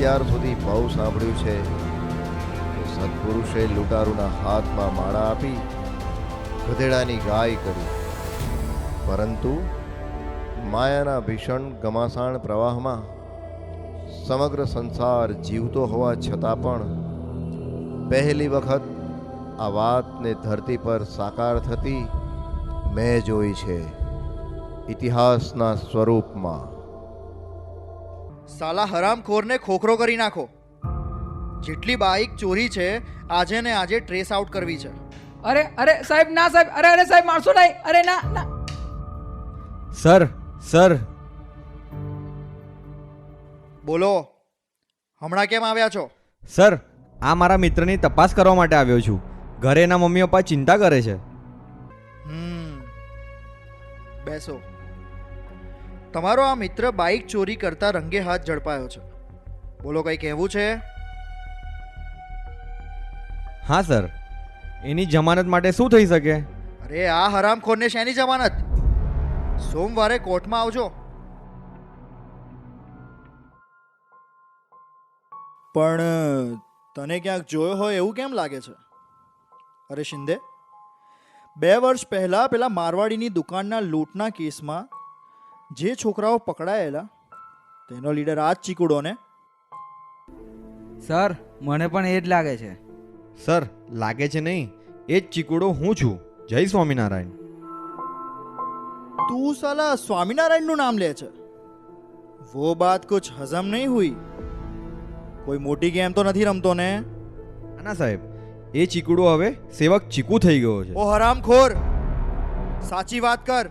અત્યાર સુધી બહુ સાંભળ્યું છે કે સત્પુરુષે લૂંટારૂના હાથમાં માળા આપી ગધેડાની ગાય કરી, પરંતુ માયાના ભીષણ ઘમાસાણ પ્રવાહમાં સમગ્ર સંસાર જીવતો હોવા છતાં પણ પહેલી વખત આ વાતને ધરતી પર સાકાર થતી મેં જોઈ છે, ઇતિહાસના સ્વરૂપમાં. સાલા હરામખોરને ખોખરો કરી નાખો. જેટલી બાઇક ચોરી છે આજે ને આજે ટ્રેસ આઉટ કરવી છે. અરે અરે સાહેબ ના સાહેબ, અરે અરે સાહેબ મારશો નહીં, અરે ના ના. સર સર બોલો, હમણાં કેમ આવ્યા છો? સર, આ મારા મિત્રની તપાસ કરવા માટે આવ્યો છું. ઘરે એના મમ્મી પપ્પા ચિંતા કરે છે. બેસો. તમારો આ મિત્ર બાઇક ચોરી કરતા રંગે હાથ ઝડપાયો છે. બોલો, કંઈ કહેવું છે? હા સર, એની જમાનત માટે શું થઈ શકે? અરે આ હરામખોરને શેની જમાનત? સોમવારે કોર્ટમાં આવજો. પણ તને ક્યાંક જોયો હોય એવું કેમ લાગે છે? અરે શિંદે, 2 વર્ષ પહેલા પેલા મારવાડીની દુકાનના લૂંટના કેસમાં જે છોકરાઓ પકડાયેલા તેનો લીડર આ જ ચીકુડો ને? સર મને પણ એ જ લાગે છે. સર, લાગે છે નહીં, એ જ ચીકુડો હું છું. જય સ્વામિનારાયણ. તું સાલા સ્વામિનારાયણનું નામ લે છે? વો બાત કુછ હજમ નહીં હુઈ. કોઈ મોટી ગેમ તો નથી રમતો ને? ના સાહેબ, એ ચીકુડો હવે સેવક ચીકુ થઈ ગયો છે. ઓ હરામખોર, સાચી વાત કર,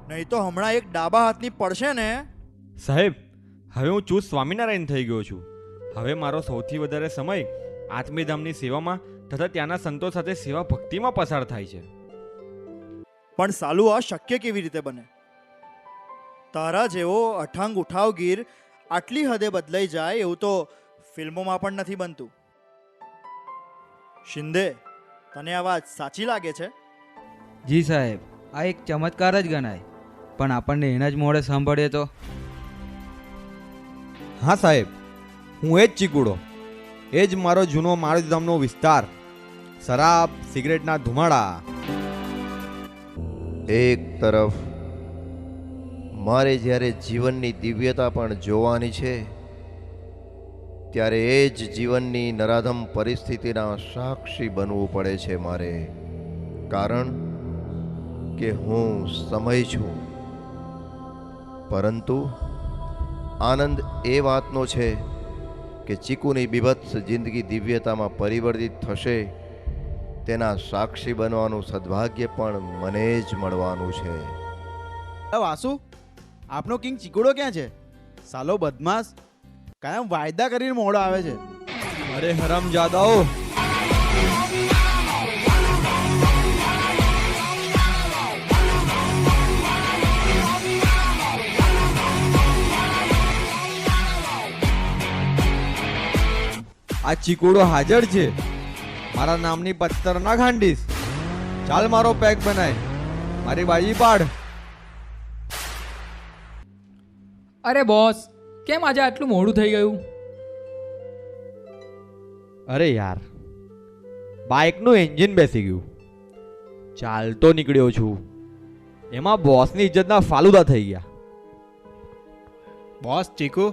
નહીં તો હમણાં એક ડાબા હાથની પડશે ને. સાહેબ, હવે હું ચૂસ સ્વામિનારાયણ થઈ ગયો છું. હવે મારો સૌથી વધારે સમય આત્મીધામની સેવામાં તથા ત્યાંના સંતો સાથે સેવા ભક્તિમાં પસાર થાય છે. પણ સાલું આ શક્ય કેવી રીતે બને? તારા જેવો અઠાંગ ઉઠાવગીર આટલી હદે બદલાઈ જાય એવું તો ફિલ્મોમાં પણ નથી બનતું. શિંદે, તને આ વાત સાચી લાગે છે? જી સાહેબ, આ એક ચમત્કાર જ ગણાય, પણ આપણને એના જ મોડે સાંભળીએ તો. હા સાહેબ, હું એ જ ચીકુડો, એ જ મારો જૂનો મારુતિધામનો વિસ્તાર. શરાબ, સિગરેટના ધુમાડા. એક તરફ મારે જ્યારે જીવનની દિવ્યતા પણ જોવાની છે, ત્યારે એ જ જીવનની નરાધમ પરિસ્થિતિના સાક્ષી બનવું પડે છે મારે. કારણ કે હું સમય છું. પરંતુ આનંદ એ વાતનો છે કે ચીકુની બીભત્સ જિંદગી દિવ્યતામાં પરિવર્તિત થશે, તેના સાક્ષી બનવાનું સદભાગ્ય પણ મને જ મળવાનું છે. વાસુ, આપણો કિંગ ચીકુડો ક્યાં છે? સાલો બદમાશ કાયમ વાયદા કરીને મોડો આવે છે. અરે હરામજાદાઓ, આ ચીકુડો હાજર છે. મારા નામની પથ્થર ના ખાંડીશ. ચાલ મારો પેક બનાય, મારી બાજી પાડ. અરે બોસ, કેમ આજે આટલું મોડું થઈ ગયું? અરે યાર, બાઇકનું એન્જિન બેસી ગયું. ચાલતો નીકળ્યો છું, એમાં બોસની ઇજ્જતના ફાલુદા થઈ ગયા. બોસ ચીકુ,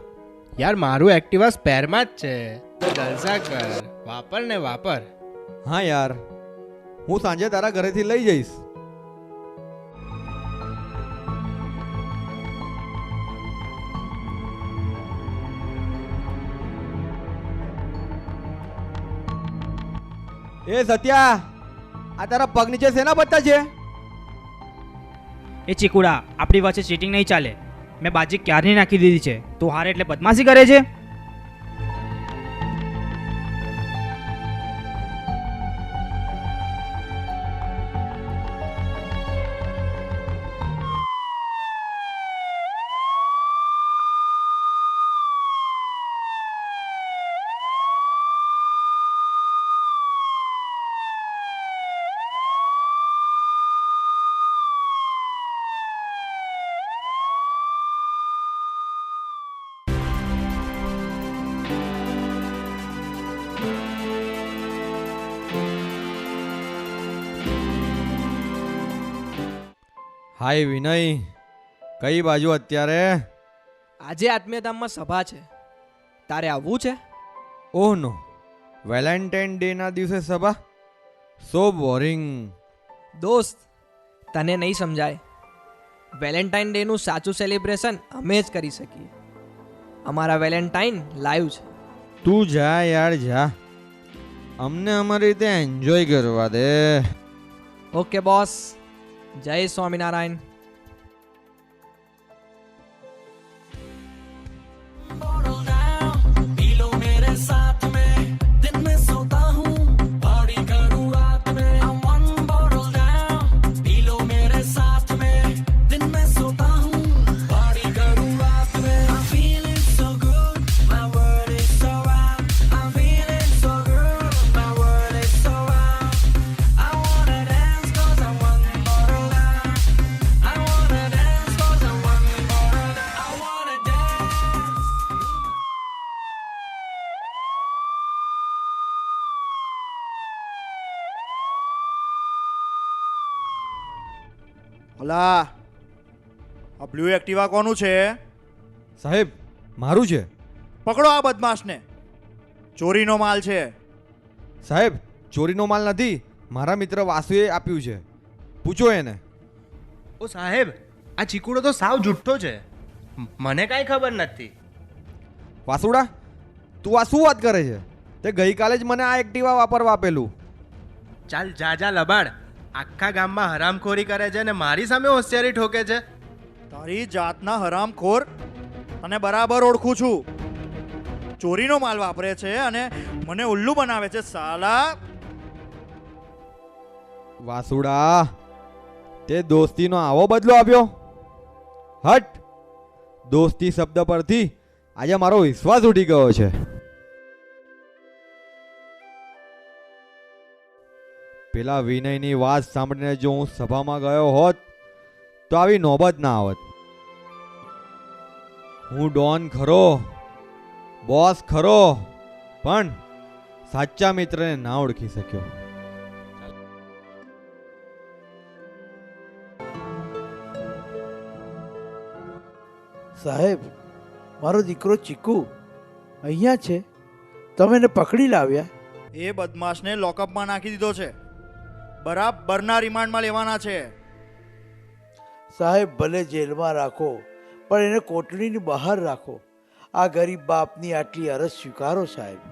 યાર મારું એક્ટિવા સ્પેરમાં જ છે, જલસા કર, વાપર ને વાપર. હા યાર, હું સાંજે તારા ઘરેથી લઈ જઈશ. એ સત્યા, આ તારા પગ નીચે શેના પત્તા છે? એ ચીકુડા, આપણી વચ્ચે ચીટિંગ નહીં ચાલે. મેં બાજી ક્યારની નાખી દીધી છે. તું હારે એટલે બદમાશી કરે છે? હાય વિનય, કઈ બાજુ અત્યારે? આજે આત્મીયધામમાં સભા છે, તારે આવવું છે? ઓહ નો, વેલેન્ટાઇન ડે ના દિવસે સભા? સો બોરિંગ. દોસ્ત, તને નહીં સમજાય. વેલેન્ટાઇન ડેનું સાચું સેલિબ્રેશન અમે જ કરી શકીએ. અમારા વેલેન્ટાઇન લાઈવ છે. તું જા યાર જા, અમને અમારી રીતે એન્જોય કરવા દે. ઓકે બોસ, જય સ્વામિનારાયણ. અલા, આ બ્લુ એક્ટિવા કોનું છે? સાહેબ, મારું છે. પકડો આ બદમાશને, ચોરીનો માલ છે. સાહેબ, ચોરીનો માલ નથી, મારા મિત્ર વાસુએ આપ્યું છે, પૂછો એને. ઓ સાહેબ, આ ચીકુડો તો સાવ જુઠ્ઠો છે, મને કાંઈ ખબર નથી. વાસુડા, તું આ શું વાત કરે છે? તે ગઈકાલે જ મને આ એક્ટિવા વાપરવા આપેલું. ચાલ જા જા લબાડ, આખા ગામમાં હરામખોરી કરે છે ને મારી સામે હોશિયારી ઠોકે છે. તારી જાતના હરામખોર, તને બરાબર ઓળખું છું. ચોરીનો માલ વાપરે છે અને મને ઉલ્લુ બનાવે છે સાલા. વાસુડા, તે દોસ્તીનો આવો બદલો આપ્યો? હટ! દોસ્તી શબ્દ પરથી આજે મારો વિશ્વાસ ઉઠી ગયો છે. પેલા વિનયની વાત સાંભળીને જો હું સભામાં ગયો હોત તો આવી નોબત ના આવત. હું ડોન ખરો, બોસ ખરો, પણ સાચા મિત્રને ના ઓળખી શક્યો. સાહેબ, મારો દીકરો ચીકુ અહીંયા છે, તમે એને પકડી લાવ્યા? એ બદમાશને લોકઅપમાં નાખી દીધો છે, બરાબરના રિમાન્ડમાં લેવાના છે. સાહેબ, ભલે જેલમાં રાખો પણ એને કોટડીની બહાર રાખો. આ ગરીબ બાપની આટલી અરજ સ્વીકારો સાહેબ.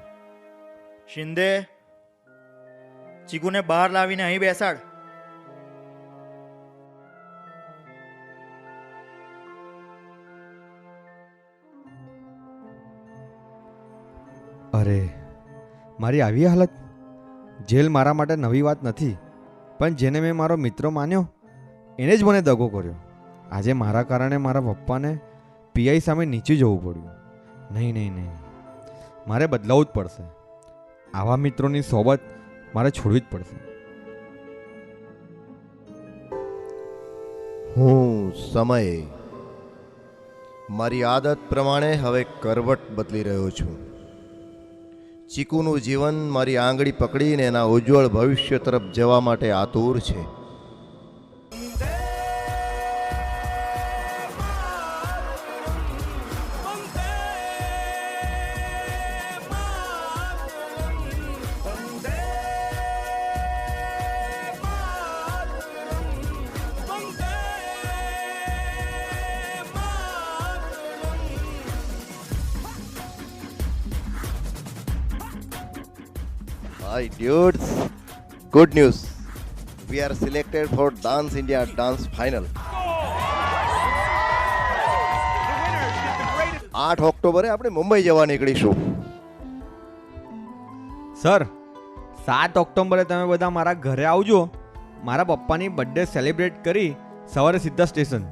શિંદે, ચીકુને બહાર લાવીને અહીં બેસાડ. અરે, મારી આવી હાલત? જેલ મારા માટે નવી વાત નથી, પણ જેને મેં મારો મિત્ર માન્યો એને જ મને દગો કર્યો. આજે મારા કારણે મારા પપ્પાને પીઆઈ સામે નીચે જવું પડ્યું. નહીં નહીં નહીં, મારે બદલાવવું જ પડશે. આવા મિત્રોની સોબત મારે છોડવી જ પડશે. હું સમય મારી આદત પ્રમાણે હવે કરવટ બદલી રહ્યો છું. ચીકુનું જીવન મારી આંગળી પકડીને એના ઉજ્જવળ ભવિષ્ય તરફ જવા માટે આતુર છે. Hi dudes, good news. We are selected for Dance India Dance Final. 8 ઓક્ટોબરે આપણે મુંબઈ જવા નીકળીશું. સર, 7 ઓક્ટોબરે તમે બધા મારા ઘરે આવજો. મારા પપ્પાની બર્થડે સેલિબ્રેટ કરી સવારે સીધા સ્ટેશન.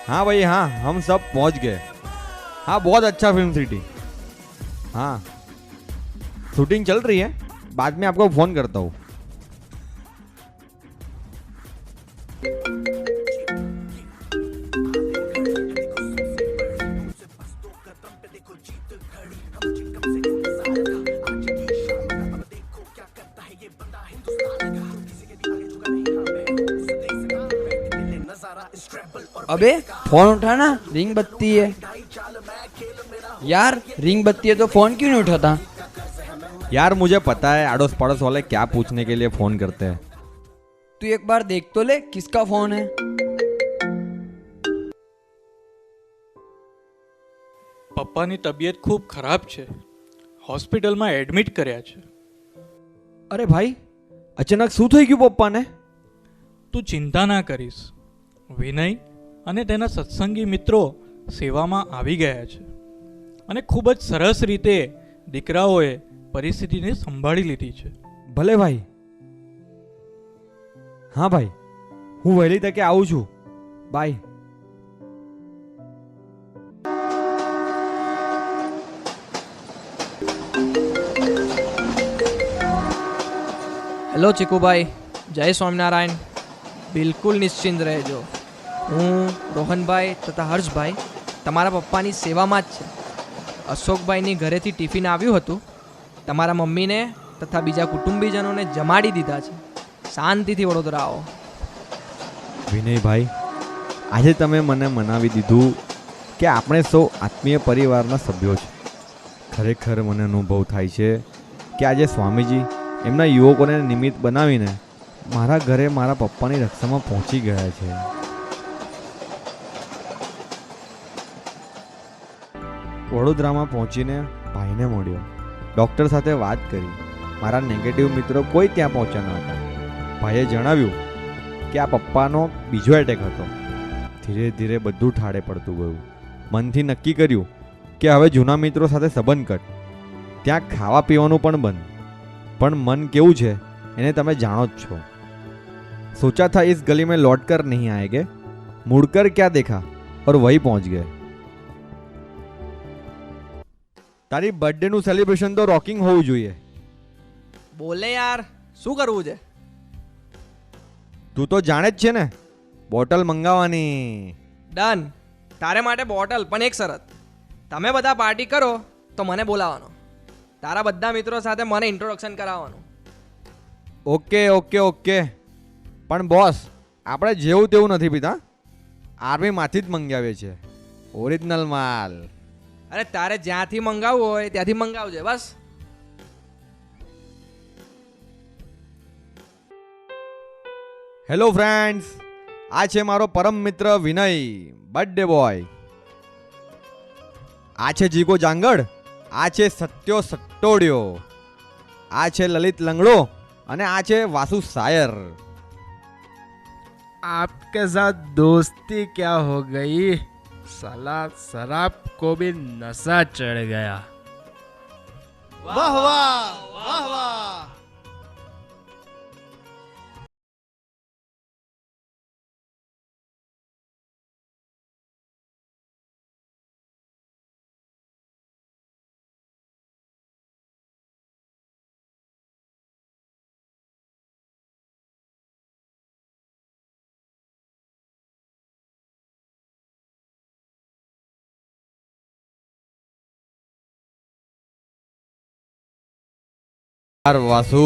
हाँ भाई हाँ, हम सब पहुंच गए। हाँ बहुत अच्छा फिल्म सिटी। हाँ शूटिंग चल रही है, बाद में आपको फोन करता हूँ। अबे फोन उठाना, रिंग बत्ती है। यार रिंग बत्ती है तो फोन क्यों नहीं उठाता? यार मुझे पता है अड़ोस पड़ोस वाले क्या पूछने के लिए फोन करते हैं। तू एक बार देख तो ले किसका फोन है। પપ્પાની તબિયત ખૂબ ખરાબ છે, હોસ્પિટલમાં એડમિટ કર્યા છે. અરે ભાઈ અચાનક શું થઈ ગયું પપ્પાને? તું ચિંતા ના કરીશ. વિનય અને તેના સત્સંગી મિત્રો સેવામાં આવી ગયા છે અને ખૂબ જ સરસ રીતે દીકરાઓએ પરિસ્થિતિને સંભાળી લીધી છે. ભલે ભાઈ. હા ભાઈ, હું વહેલી તકે આવું છું. બાય. હેલો ચીકુભાઈ, જય સ્વામિનારાયણ. બિલકુલ નિશ્ચિંત રહેજો. હું રોહનભાઈ તથા હર્ષભાઈ તમારા પપ્પાની સેવામાં જ છે. અશોકભાઈની ઘરેથી ટિફિન આવ્યું હતું. તમારા મમ્મીને તથા બીજા કુટુંબીજનોને જમાડી દીધા છે. શાંતિથી વડોદરા આવો. વિનયભાઈ, આજે તમે મને મનાવી દીધું કે આપણે સૌ આત્મીય પરિવારના સભ્યો છે. ખરેખર મને અનુભવ થાય છે કે આજે સ્વામીજી એમના યુવકોને નિમિત્ત બનાવીને મારા ઘરે મારા પપ્પાની રક્ષામાં પહોંચી ગયા છે. વડોદરામાં પહોંચીને ભાઈને મળ્યો, ડૉક્ટર સાથે વાત કરી. મારા નેગેટિવ મિત્રો કોઈ ત્યાં પહોંચ્યા ન હતા. ભાઈએ જણાવ્યું કે આ પપ્પાનો બીજો એટેક હતો. ધીરે ધીરે બધું ઠાડે પડતું ગયું. મનથી નક્કી કર્યું કે હવે જૂના મિત્રો સાથે સંબંધ કટ. ત્યાં ખાવા પીવાનું પણ બંધ. પણ મન કેવું છે એને તમે જાણો જ છો. सोचा था इस गली में लौट कर नहीं आएंगे, मुड़कर क्या देखा और वही पहुंच गए. તારી બર્થડે નું સેલિબ્રેશન તો રોકિંગ હોવું જોઈએ. બોલે યાર, શું કરવું છે? તું તો જાણે જ છે ને, બોટલ મંગાવવાની. ડન. તારે માટે બોટલ, પણ એક શરત. તમે બધા પાર્ટી કરો તો મને બોલાવવાનો. તારા બધા મિત્રો સાથે મને ઇન્ટ્રોડક્શન કરાવવાનું. Okay okay okay. પણ બોસ, આપણે જેવું તેવું નથી પીતા. આર્મીમાંથી જ મંગાવીએ છીએ, ઓરિજિનલ માલ. અરે તારે જ્યાંથી મંગાવવું હોય ત્યાંથી મંગાવજે બસ. હેલો ફ્રેન્ડ્સ, આ છે મારો પરમ મિત્ર વિનય, બર્થડે બોય. આ છે જીગો જાંગડ, આ છે સત્યો સટ્ટોડિયો, આ છે લલિત લંગડો અને આ છે વાસુ શાયર. आपके साथ दोस्ती क्या हो गई? साला शराब को भी नशा चढ़ गया. વાહ વાહ વાહ વાહ. યાર વાસુ,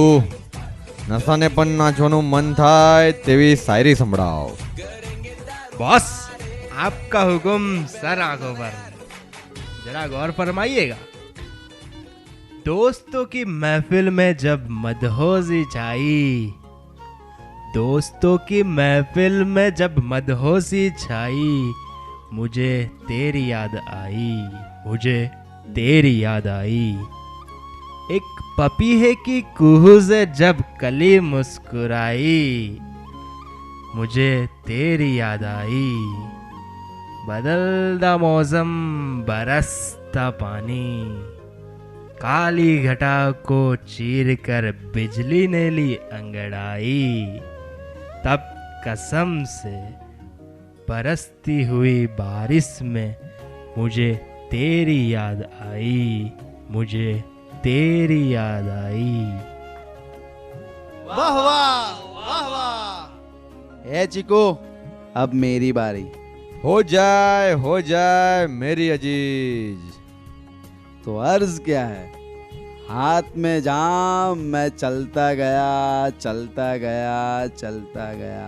નશાને પણ નાચવાનું મન થાય તેવી શાયરી સંભળાવ. बॉस, आपका हुक्म सर आंखों पर. जरा गौर फरमाइएगा. दोस्तों की महफिल में जब मदहोशी छाई, दोस्तों की महफिल में जब मदहोशी छाई, मुझे तेरी याद आई, मुझे तेरी याद आई. एक पपीहे की कुहू से जब कली मुस्कुराई, मुझे तेरी याद आई. बदलता मौसम, बरसता पानी, काली घटा को चीर कर बिजली ने ली अंगड़ाई. तब कसम से बरसती हुई बारिश में मुझे तेरी याद आई, मुझे तेरी याद आई. વાહ વાહ વાહ વાહ. ए चिको, अब मेरी बारी. हो जाए मेरी अजीज. तो अर्ज क्या है? हाथ में जाम मैं चलता गया, चलता गया, चलता गया.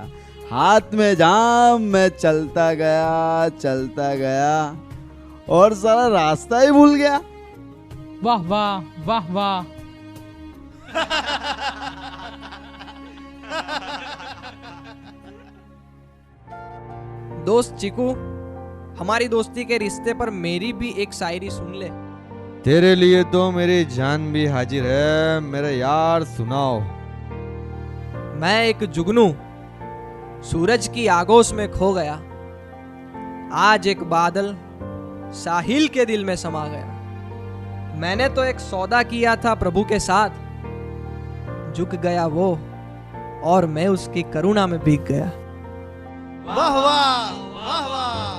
हाथ में जाम मैं चलता गया, चलता गया, और सारा रास्ता ही भूल गया. वाह वाह वाह वाह. दोस्त चिकू, हमारी दोस्ती के रिश्ते पर मेरी भी एक शायरी सुन ले. तेरे लिए तो मेरी जान भी हाजिर है मेरे यार, सुनाओ. मैं एक जुगनू सूरज की आगोश में खो गया. आज एक बादल साहिल के दिल में समा गया. मैंने तो एक सौदा किया था प्रभु के साथ, झुक गया वो और मैं उसकी करुणा में भीग गया. વાહ વાહ વાહ વાહ.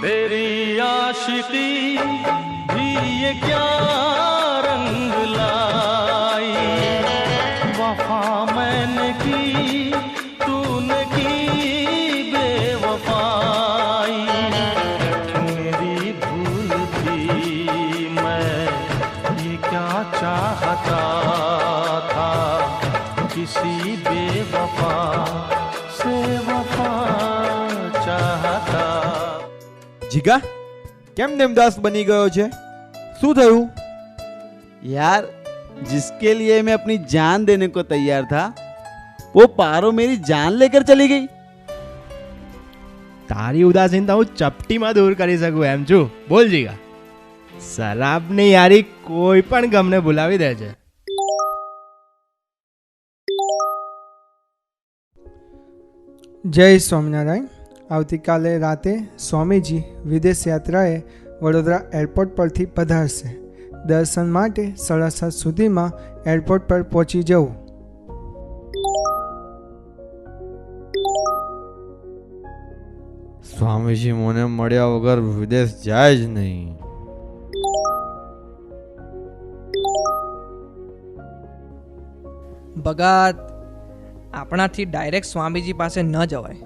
तेरी आशिकी भी ये क्या रंग लाई, वफा मैंने की तूने की बेवफाई. मेरी भूल थी, मैं ये क्या चाहता था, किसी बेवफा से वफा चाहता. જીગા, કેમ નેમદાસ બની ગયો છે? શું થયું? यार, जिसके लिए मैं अपनी जान देने को तैयार था, वो पारो मेरी जान लेकर चली गई. તારી ઉદાસીનતા હું ચપટીમાં દૂર કરી શકું એમ છું. બોલ જીગા, શરાબની યારી કોઈ પણ ગમને ભૂલાવી દે છે. જય સ્વામિનારાયણ. આવતીકાલે રાતે સ્વામીજી વિદેશ યાત્રાએ વડોદરા એરપોર્ટ પરથી પધારશે. દર્શન માટે 7:30 સુધીમાં એરપોર્ટ પર પહોંચી જવું. સ્વામીજી મને મળ્યા વગર વિદેશ જાય જ નહીં. ભગત, આપણાથી ડાયરેક્ટ સ્વામીજી પાસે ન જવાય.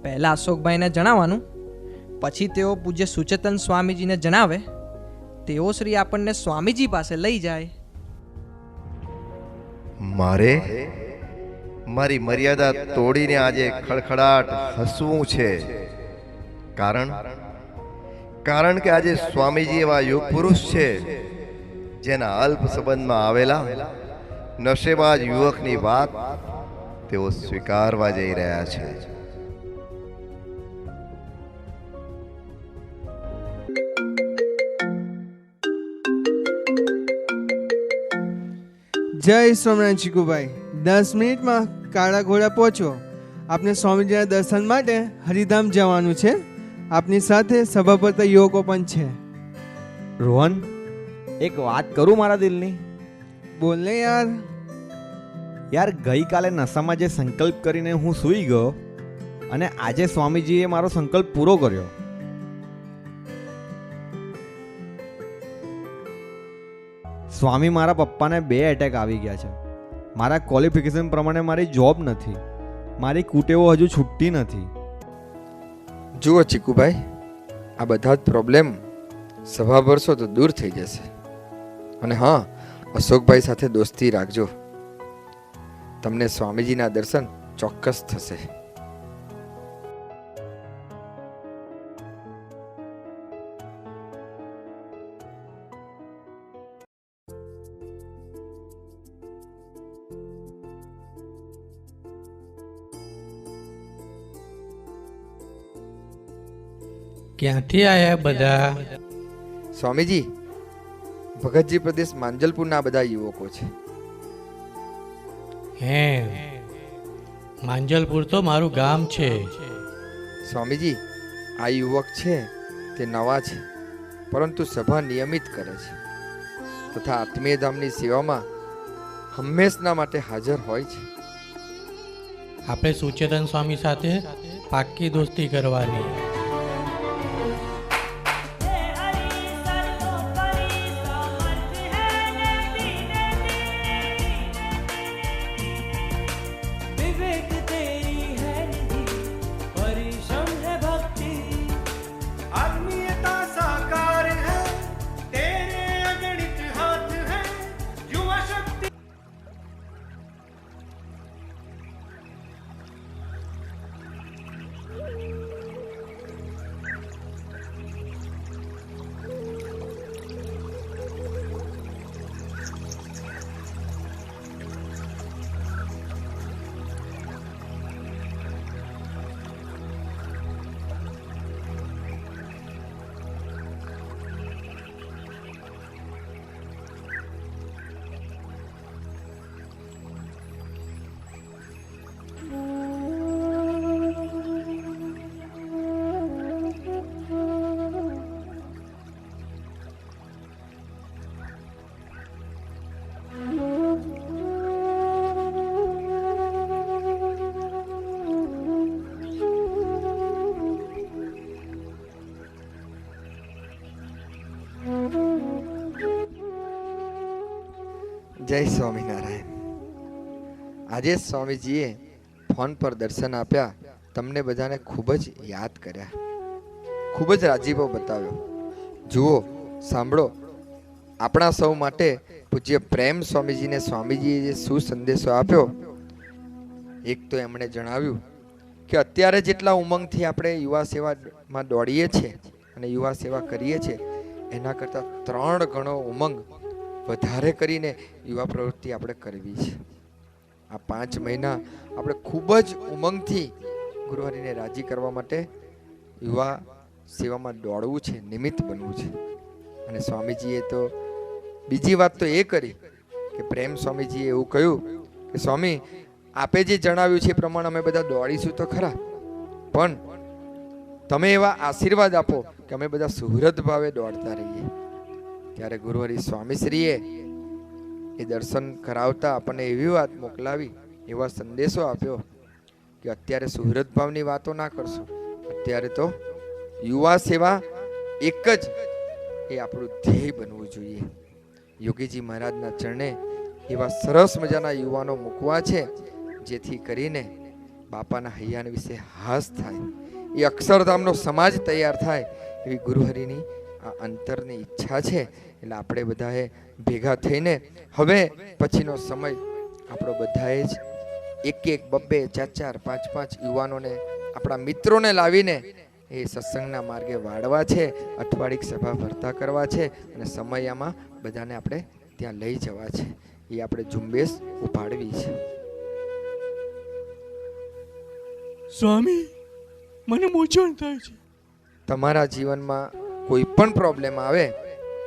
પહેલા અશોકભાઈને જણાવવાનું, પછી તેઓ પૂજ્ય સુચેતન સ્વામીજીને જણાવે, તેઓ શ્રી આપણને સ્વામીજી પાસે લઈ જાય. મારે મારી મર્યાદા તોડીને આજે ખડખડાટ હસવું છે. કારણ કે આજે સ્વામીજી એવા યુગ પુરુષ છે જેના અલ્પ સંબંધમાં આવેલા નશેબાજ યુવકની વાત તેઓ સ્વીકારવા જઈ રહ્યા છે. જય સ્વામિનારાયણ ચીકુભાઈ. 10 મિનિટમાં કાળા ઘોડા પહોંચો. આપને સ્વામીજીના દર્શન માટે હરિધામ જવાનું છે. આપની સાથે સભાપતિ યુવકો પણ છે. રોહન, એક વાત કરું મારા દિલની? બોલ ને યાર. યાર, ગઈકાલે નશામાં જે સંકલ્પ કરીને હું સૂઈ ગયો અને આજે સ્વામીજીએ મારો સંકલ્પ પૂરો કર્યો. સ્વામી, મારા પપ્પાને 2 એટેક આવી ગયા છે. મારા ક્વોલિફિકેશન પ્રમાણે મારી જોબ નથી. મારી કુટેવો હજુ છૂટતી નથી. જુઓ ચીકુભાઈ, આ બધા જ પ્રોબ્લેમ સભા ભરશો તો દૂર થઈ જશે. અને હા, અશોકભાઈ સાથે દોસ્તી રાખજો. તમને સ્વામીજીના દર્શન ચોક્કસ થશે. ક્યાંથી આયા બધા? સ્વામીજી, ભગતજી પ્રદેશ માંજલપુરના બધા યુવકો છે. હે, માંજલપુર તો મારું ગામ છે. સ્વામીજી, આ યુવક છે તે નવા છે, પરંતુ સભા નિયમિત કરે છે તથા આત્મીય ધામની સેવામાં હંમેશના માટે હાજર હોય છે. આપણે સુચેતન સ્વામી સાથે પાક્કી દોસ્તી કરવાની. જય સ્વામિનારાયણ. આજે સ્વામીજીએ ફોન પર દર્શન આપ્યા, તમને બધાને ખૂબ જ યાદ કર્યા, ખૂબ જ રાજીપો બતાવ્યો. જુઓ, સાંભળો, આપણા સૌ માટે પૂજ્ય પ્રેમ સ્વામીજીને સ્વામીજીએ જે શું સંદેશો આપ્યો. એક તો એમણે જણાવ્યું કે અત્યારે જેટલા ઉમંગથી આપણે યુવા સેવામાં દોડીએ છીએ અને યુવા સેવા કરીએ છીએ, એના કરતાં 3 ગણો ઉમંગ વધારે કરીને યુવા પ્રવૃત્તિ આપણે કરવી છે. આ 5 મહિના આપણે ખૂબ જ ઉમંગથી ગુરુહરિને રાજી કરવા માટે યુવા સેવામાં દોડવું છે, નિમિત્ત બનવું છે. અને સ્વામીજીએ તો બીજી વાત તો એ કરી કે પ્રેમ સ્વામીજીએ એવું કહ્યું કે સ્વામી, આપે જે જણાવ્યું છે એ પ્રમાણે અમે બધા દોડીશું તો ખરા, પણ તમે એવા આશીર્વાદ આપો કે અમે બધા સુહૃદ ભાવે દોડતા રહીએ. ત્યારે ગુરુહરિ સ્વામીશ્રીએ એ દર્શન કરાવતા આપણને એવી વાત મોકલાવી, એવા સંદેશો આપ્યો કે અત્યારે સુહૃદ ભાવની વાતો ના કરશો, અત્યારે તો યુવા સેવા એક જ એ આપણું ધ્યેય બનવું જોઈએ. યોગીજી મહારાજના ચરણે એવા સરસ મજાના યુવાનો મૂકવા છે, જેથી કરીને બાપાના હૈયાના વિશે હાસ થાય, એ અક્ષરધામનો સમાજ તૈયાર થાય, એવી ગુરુહરિની આ અંતરની ઈચ્છા છે. એટલે આપણે બધાએ ભેગા થઈને હવે પછીનો સમય આપણો બધાએ જ 1-1, 2-2, 4-4, 5-5 યુવાનોને, આપણા મિત્રોને લાવીને એ સત્સંગના માર્ગે વાળવા છે, અઠવાડિક સભા ભરતા કરવા છે અને સમયમાં બધાને આપણે ત્યાં લઈ જવા છે. એ આપણે ઝુંબેશ ઉપાડવી છે. સ્વામી, મને મૂંઝવણ થાય છે. તમારા જીવનમાં કોઈ પણ પ્રોબ્લેમ આવે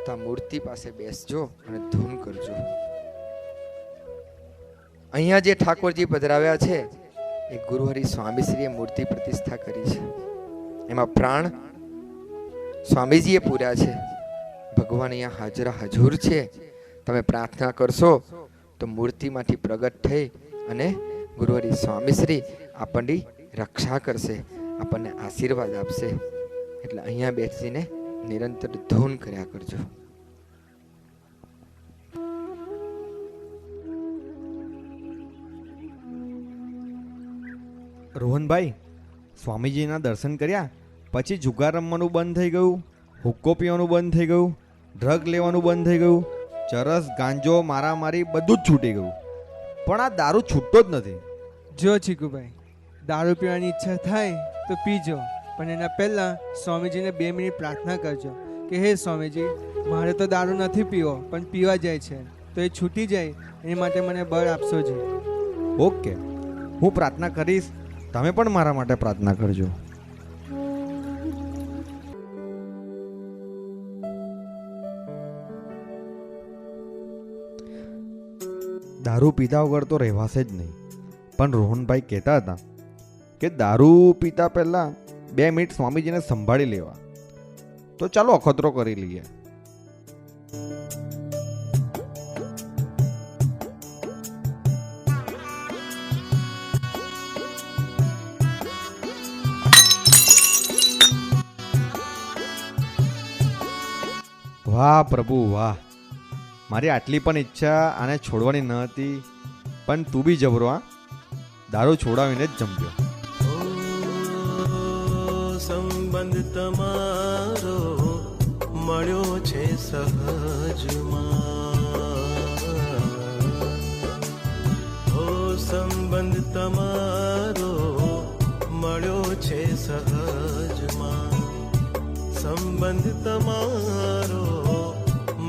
તો મૂર્તિ પાસે બેસજો અને ધૂન કરજો. અહીંયા જે ઠાકોરજી પધરાવ્યા છે એ ગુરુહરિ સ્વામીશ્રીએ મૂર્તિ પ્રતિષ્ઠા કરી છે. એમાં પ્રાણ સ્વામીજીએ પૂર્યા છે. ભગવાન અહીંયા હાજરા હજુર છે. તમે પ્રાર્થના કરશો તો મૂર્તિમાંથી પ્રગટ થઈ અને ગુરુહરિ સ્વામીશ્રી આપણની રક્ષા કરશે, આપણને આશીર્વાદ આપશે. એટલે અહીંયા બેસીને નિરંતર ધૂન કર્યા કરજો. રોહનભાઈ, સ્વામીજીના દર્શન કર્યા પછી જુગાર રમવાનું બંધ થઈ ગયું, હુક્કો પીવાનું બંધ થઈ ગયું, ડ્રગ લેવાનું બંધ થઈ ગયું, ચરસ, ગાંજો, મારામારી બધું જ છૂટી ગયું, પણ આ દારૂ છૂટતો જ નથી. જો ચીકુભાઈ, દારૂ પીવાની ઈચ્છા થાય તો પીજો, પણ એના પહેલાં સ્વામીજીને 2 મિનિટ પ્રાર્થના કરજો કે હે સ્વામીજી, મારે તો દારૂ નથી પીવો પણ પીવા જાય છે, તો એ છૂટી જાય એ માટે મને બળ આપશો જી. ઓકે, હું પ્રાર્થના કરીશ, તમે પણ મારા માટે પ્રાર્થના કરજો. દારૂ પીધા વગર તો રહેવાશે જ નહીં, પણ રોહનભાઈ કહેતા હતા કે દારૂ પીતા પહેલાં 2 મિનિટ સ્વામીજીને સંભાળી લેવા. તો ચાલો અખતરો કરી લઈએ. વાહ પ્રભુ વાહ, મારી આટલી પણ ઈચ્છા આને છોડવાની ન હતી, પણ તું બી જબરો હા, દારૂ છોડાવીને જ જમ્યો. સંબંધ તમારો મળ્યો છે સહજમાં, ઓ સંબંધ તમારો મળ્યો છે સહજમાં, સંબંધ તમારો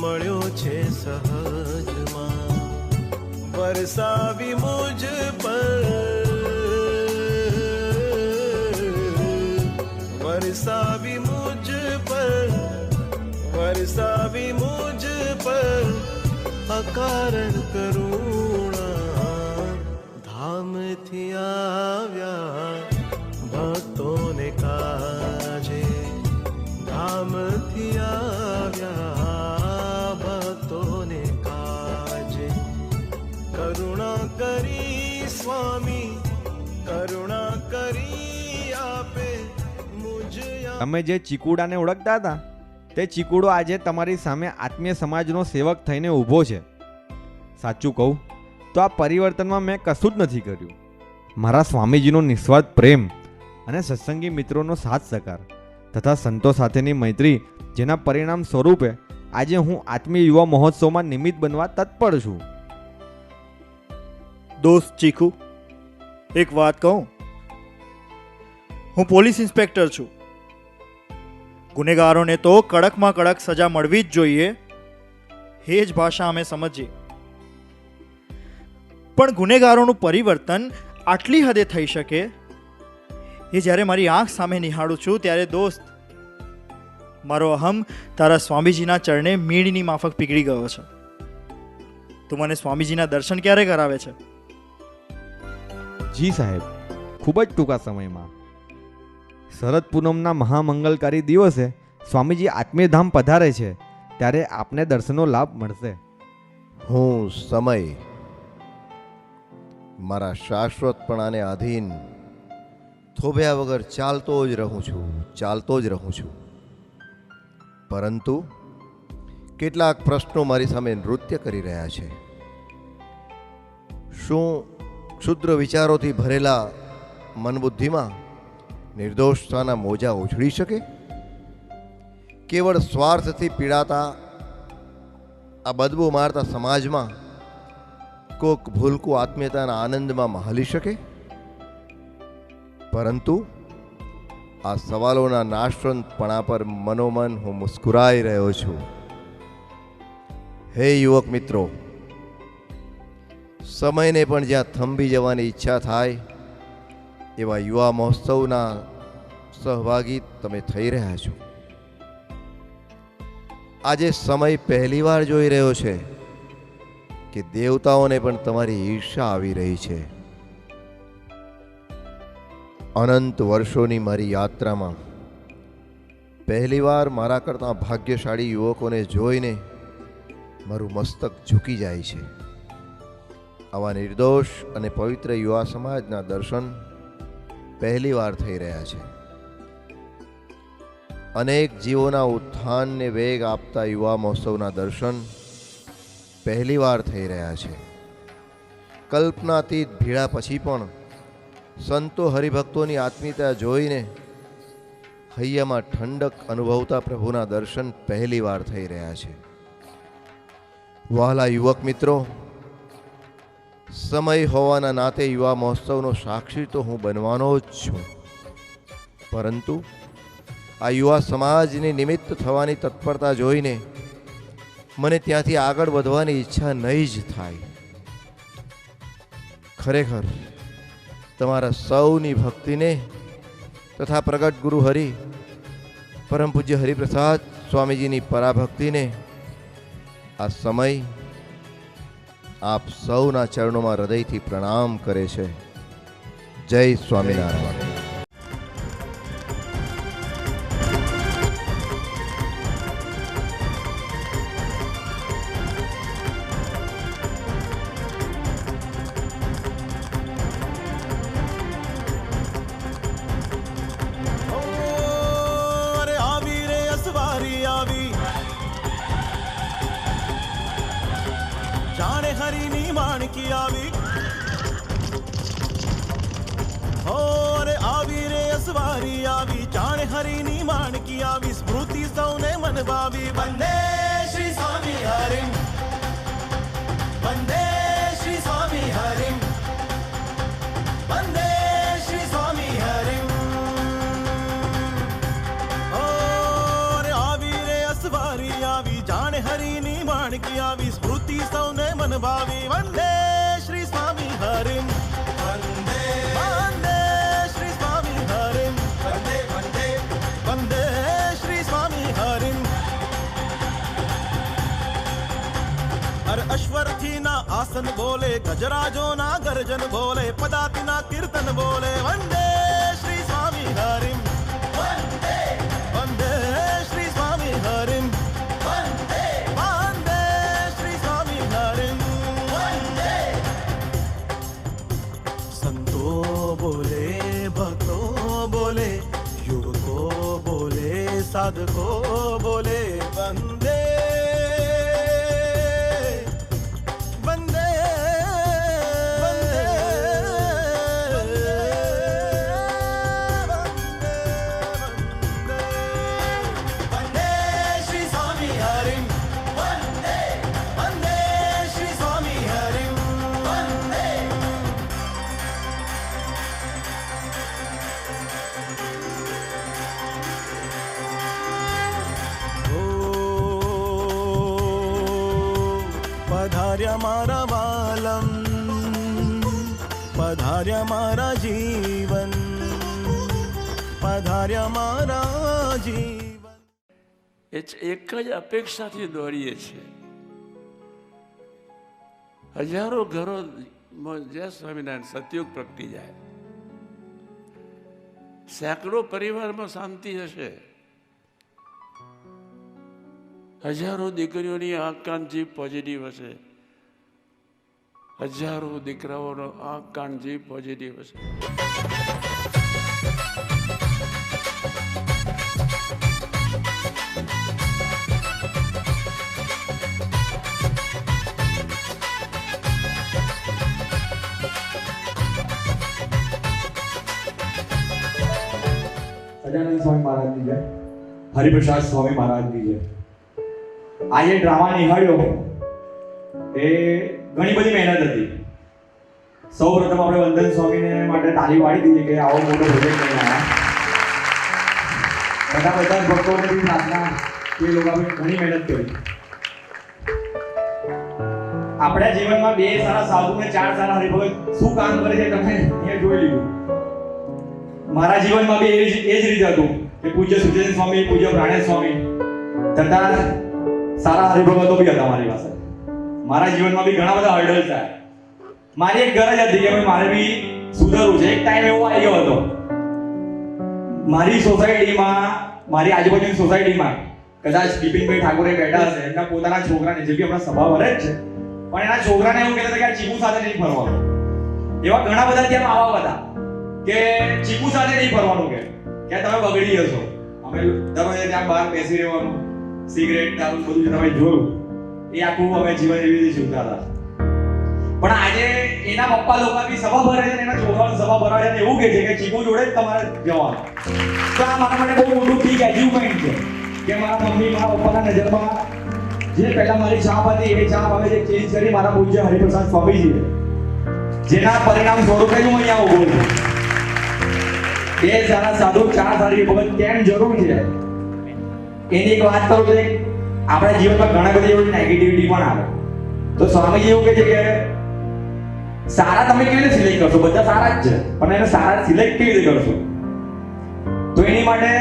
મળ્યો છે સહજમાં, વરસાવી મુજ પર, વરસાવી મુજ પર, વરસાવી મુજ પર અકારણ કરુણા, ધામથી આવ્યા ભક્તોને કાજે, ધામથી આવ્યા ભક્તોને કાજે, કરુણા કરી સ્વામી, કરુણા કરી આપે. તમે જે ચીકુડાને ઓળખતા હતા તે ચીકુડો આજે તમારી સામે આત્મીય સમાજનો સેવક થઈને ઊભો છે. સાચું કહું તો આ પરિવર્તનમાં મેં કશું જ નથી કર્યું. મારા સ્વામીજીનો નિસ્વાર્થ પ્રેમ અને સત્સંગી મિત્રોનો સાથ સહકાર તથા સંતો સાથેની મૈત્રી, જેના પરિણામ સ્વરૂપે આજે હું આત્મીય યુવા મહોત્સવમાં નિમિત્ત બનવા તત્પર છું. દોસ્ત ચીકુ, એક વાત કહું, હું પોલીસ ઇન્સ્પેક્ટર છું. ગુનેગારોને તો કડકમાં કડક સજા મળવી જ જોઈએ, એ જ ભાષા અમે સમજીએ. પણ ગુનેગારોનું પરિવર્તન આટલી હદે થઈ શકે એ જ્યારે મારી આંખ સામે નિહાળું છું ત્યારે દોસ્ત, મારો અહમ તારા સ્વામીજીના ચરણે મીણની માફક પીગળી ગયો છે. તું મને સ્વામીજીના દર્શન ક્યારે કરાવે છે? જી સાહેબ, ખૂબ જ ટૂંકા સમયમાં. શરદ પૂનમના મહામંગલકારી દિવસે સ્વામીજી આત્મીયધામ પધારે છે ત્યારે આપને દર્શનનો લાભ મળશે. હું સમય મારા શાશ્વતપણાને આધીન થોભ્યા વગર ચાલતો જ રહું છું, ચાલતો જ રહું છું. પરંતુ કેટલાક પ્રશ્નો મારી સામે નૃત્ય કરી રહ્યા છે. શું ક્ષુદ્ર વિચારોથી ભરેલા મનબુદ્ધિમાં નિર્દોષતાના મોજા ઉછળી શકે? કેવળ સ્વાર્થથી પીડાતા આ બદબુ મારતા સમાજમાં કોક ભૂલકું આત્મીયતાના આનંદમાં મહાલી શકે? પરંતુ આ સવાલોના નાશવંતપણા પર મનોમન હું મુસ્કુરાઈ રહ્યો છું. હે યુવક મિત્રો, સમયને પણ જ્યાં થંભી જવાની ઈચ્છા થાય એવા યુવા મહોત્સવના સહભાગી તમે થઈ રહ્યા છો. આજે સમય પહેલીવાર જોઈ રહ્યો છે કે દેવતાઓને પણ તમારી ઈર્ષા આવી રહી છે. અનંત વર્ષોની મારી યાત્રામાં પહેલીવાર મારા કરતાં ભાગ્યશાળી યુવકોને જોઈને મારું મસ્તક ઝૂકી જાય છે. આવા નિર્દોષ અને પવિત્ર યુવા સમાજના દર્શન પહેલીવાર થઈ રહ્યા છે. અનેક જીવોના ઉત્થાનને વેગ આપતા યુવા મહોત્સવના દર્શન પહેલીવાર થઈ રહ્યા છે. કલ્પનાતીત ભીડા પછી પણ સંતો હરિભક્તોની આત્મીયતા જોઈને હૈયામાં ઠંડક અનુભવતા પ્રભુના દર્શન પહેલીવાર થઈ રહ્યા છે. વહાલા યુવક મિત્રો, સમય હોવાના નાતે યુવા મહોત્સવનો સાક્ષી તો હું બનવાનો જ છું, પરંતુ આ યુવા સમાજની નિમિત્ત થવાની તત્પરતા જોઈને મને ત્યાંથી આગળ વધવાની ઈચ્છા નહીં જ થાય. ખરેખર તમારા સૌની ભક્તિને તથા પ્રગટ ગુરુ હરિ પરમ પૂજ્ય હરિપ્રસાદ સ્વામીજીની પરાભક્તિને આ સમય આપ સૌના ચરણોમાં હૃદયથી પ્રણામ કરે છે. જય સ્વામિનારાયણ. હરીની માણકી આવી, હો રે આવી રે અસવારી આવી, જાણે હરીની માણકી આવી, સ્મૃતિ સૌને મન ભાવી. વંદે શ્રી સ્વામી હરિમ, વંદે શ્રી સ્વામી હરિમ, વંદે શ્રી સ્વામી હરિમ. ઓ રે આવી રે અસવારી આવી, જાણે હરીની માણકી આવી, સ્મૃતિ સૌને મન ભાવી. વંદે શ્રી સ્વામી હરિમ, વંદે વંદે શ્રી સ્વામી હરિમ, વંદે વંદે વંદે શ્રી સ્વામી હરિમ. અરે અશ્વરથી ના આસન બોલે, ગજરાજો ના ગર્જન બોલે, પદાતિ ના કીર્તન બોલે. વંદે શ્રી સ્વામી હરિમ, વંદે વંદે શ્રી સ્વામી હરિમ, વંદે વંદે શ્રી સ્વામી હરિમ, વંદે. સંતો બોલે, ભક્તો બોલે, યુવકો બોલે, સાધકો બોલે. વંદે વંદે વંદે વંદે શ્રી સ્વામી હરિમ, વંદે વંદે શ્રી સ્વામી હરિમ, વંદે. પધાર્યા મારા વાલમ, પધાર્યા મારા જીવન, પધાર્યા મારા જીવન. એક જ અપેક્ષાથી દોડીએ છીએ. હજારો ઘરો જય સ્વામિનારાયણ સતયુગ પ્રગટી જાય, સેંકડો પરિવારમાં શાંતિ હશે, હજારો દીકરીઓની આંખ કાન જીભ પોઝિટિવ હશે, હજારો દીકરાઓનો આંખ કાન જીભ પોઝિટિવ હશે. સજાનંદ સ્વામી મહારાજની જય, હરિપ્રસાદ સ્વામી મહારાજની જય. આજે ડ્રામા નિહાળ્યો એ ઘણી બધી મહેનત હતી. સૌ પ્રથમ આપણે વંદન સ્વામીને માટે તાળી પાડી દીધી કે આવો મોટો પ્રોજેક્ટ લઈને આવ્યા. બધા ભક્તોને બી પ્રાર્થના કે એ લોકો ઘણી મહેનત કરી. આપણા જીવનમાં 2 સારા સાધુ ને 4 સારા હરિભગત શું કામ કરે છે તમે અહીંયા જોઈ લીધું. મારા જીવનમાં બી એ જ રીતે હતું કે પૂજ્ય સુચેતન સ્વામી, પૂજ્ય પ્રાણેશ સ્વામી તથા સારા હરિભગતો બી હતા મારી પાસે. મારા જીવનમાં બી ઘણા બધા હર્ડલ્સ થયા. મારી એક ગરજ હતી કે મારે બી સુધરવું છે. એક ટાઈમ એવો આવી ગયો હતો મારી સોસાયટીમાં, મારી આજુબાજુની સોસાયટીમાં કદાચ બિપિનભાઈ ઠાકોરે બેઠા હશે, એમના પોતાના છોકરાને, જે બી આપણા સભા ભરે જ છે, પણ એના છોકરાને એવું કહેતા હતા કે આ ચીકુ સાથે નહીં ફરવાનું. એવા ઘણા બધા ત્યાં આવા હતા કે ચીકુ સાથે નહીં ફરવાનું, કે તમે બગડી જશો. અમે દરરોજ ત્યાં બહાર બેસી રહેવાનું, સિગરેટ દારૂ બધું તમે જોયું એ આખું અમે જીવન એવી રીતે જીવતા હતા. પણ આજે એના પપ્પા લોકો બી સભા ભરે છે, એના છોકરાઓની સભા ભરાવે છે, એવું કહે છે કે ચીકુ જોડે જ તમારે જવાનું. તો આ મારા માટે બહુ મોટું બિગ અચીવમેન્ટ છે કે મારા મમ્મી, મારા પપ્પાના નજરમાં જે પહેલા મારી છાપ હતી એ છાપ હવે જે ચેન્જ કરી મારા પૂજ્ય હરિપ્રસાદ સ્વામીજીએ, જેના પરિણામ સ્વરૂપે હું અહીંયા ઉભો છું. 2 સારા સાધુ, 4 સારી ભગત કેમ જરૂર છે એની એક વાત કરું તો આપણા જીવનમાં ઘણા બધી એવી નેગેટિવિટી પણ આવે. તો સ્વામીજી એવું કહે છે કે સારા તમે કેવી રીતે સિલેક્ટ કરશો? બધા સારા જ છે, પણ એને સારા સિલેક્ટ કેવી રીતે કરશો? તો એની માટે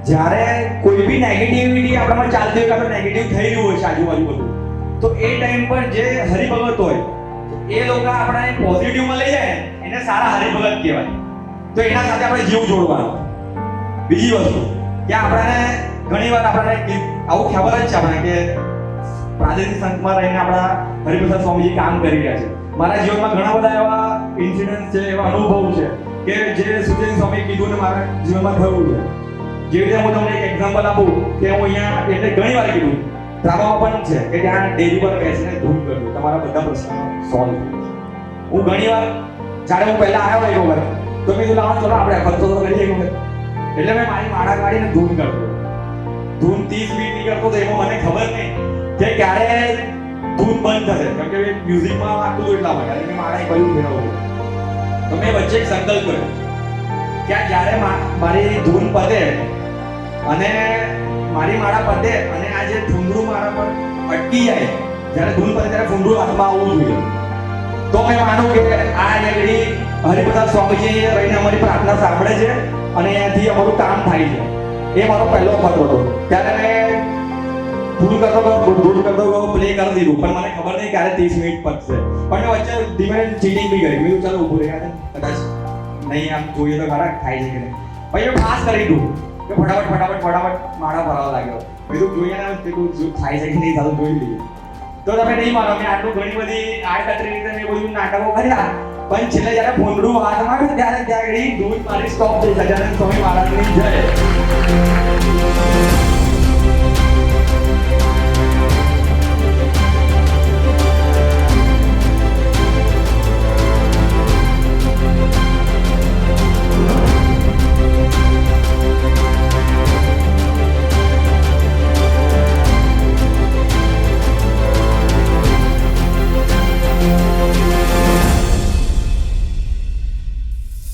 જ્યારે કોઈ બી નેગેટિવિટી આપણામાં ચાલતી હોય, આપણે નેગેટિવ થઈ રહ્યું હોય છે આજુબાજુ બધું, તો એ ટાઈમ પર જે હરિભગત હોય એ લોકો આપણાને પોઝિટિવમાં લઈ જાય એને સારા હરિભગત કહેવાય. તો એના સાથે આપણે જીવ જોડવાનો. બીજી વસ્તુ કે આપણને ઘણીવાર આપણને આવું ખબર જ છે આપણે કે પ્રાદેશિક સંતમાં રહીને આપણા હરિપ્રસાદ સ્વામીજી કામ કરી રહ્યા છે. મારા જીવનમાં ઘણા બધા એવા ઇન્સિડન્ટ છે, એવા અનુભવ છે કે જે સુચેતન સ્વામી કીધું ને મારા જીવનમાં થયું છે. જેવી રીતે હું તમને એક એક્ઝામ્પલ આપું કે હું અહીંયા એટલે ઘણી વાર કીધું ડ્રામામાં પણ છે કે ત્યાં ડેરી પર બેસીને ધૂન કરજો, તમારા બધા પ્રશ્નો સોલ્વ થઈ જશે. હું ઘણીવાર જ્યારે હું પહેલા આવ્યો એક વખત તો મેં કીધું લાવો ચલો આપણે ખર્ચો તો કરીએ એક વખત, એટલે મેં મારી માળા કાઢીને ધૂન કરતો. ધૂન 30 મિનિટની કરતો તો એમાં મને ખબર નહીં કે ક્યારે ધૂન બંધ થશે, કેમ કે મ્યુઝિકમાં વાગતું હતું એટલા માટે કે માળા એક બાજુ ફેરવવું. તો મેં વચ્ચે એક સંકલ્પ કર્યો કે જ્યારે મારી ધૂન પતે અને મારી માળા પતે અને આ જે ફૂંદડું મારા પર અટકી જાય, જ્યારે ધૂન પતે ત્યારે ફૂંદડું હાથમાં આવવું જોઈએ. તો મેં માનું કે આ આગળ હરિપ્રસાદ સ્વામીજી રહીને અમારી પ્રાર્થના સાંભળે છે અને એનાથી અમારું કામ થાય છે. એ મારો પહેલો પત્ર હતો. ત્યારે મેં ધૂન કરતો ગયો, પ્લે કરી દીધું, પણ મને ખબર નહીં ક્યારે 30 મિનિટ પતશે. પણ મેં વચ્ચે ધીમે ચીટિંગ બી કરી. મેં ચાલો ઊભું રહ્યા કદાચ નહીં આમ જોઈએ તો ખરા થાય છે કે નહીં. પછી મેં પાસ કરી દીધું કે ફટાફટ માળા ભરાવા લાગ્યો. મેં જોઈએ ને કેટલું થાય છે કે નહીં થતું જોઈ લઈએ. તો તમે નહીં માનો, મેં આટલું ઘણી બધી આડકતરી રીતે મેં બધું નાટકો કર્યા, પણ છેલ્લે જ્યારે ફોંદડું હાથમાં આવ્યું ત્યારે ત્યાં આગળ ધૂન મારી સ્ટોપ થઈ. સજાનંદ સ્વામી મહારાજની જય.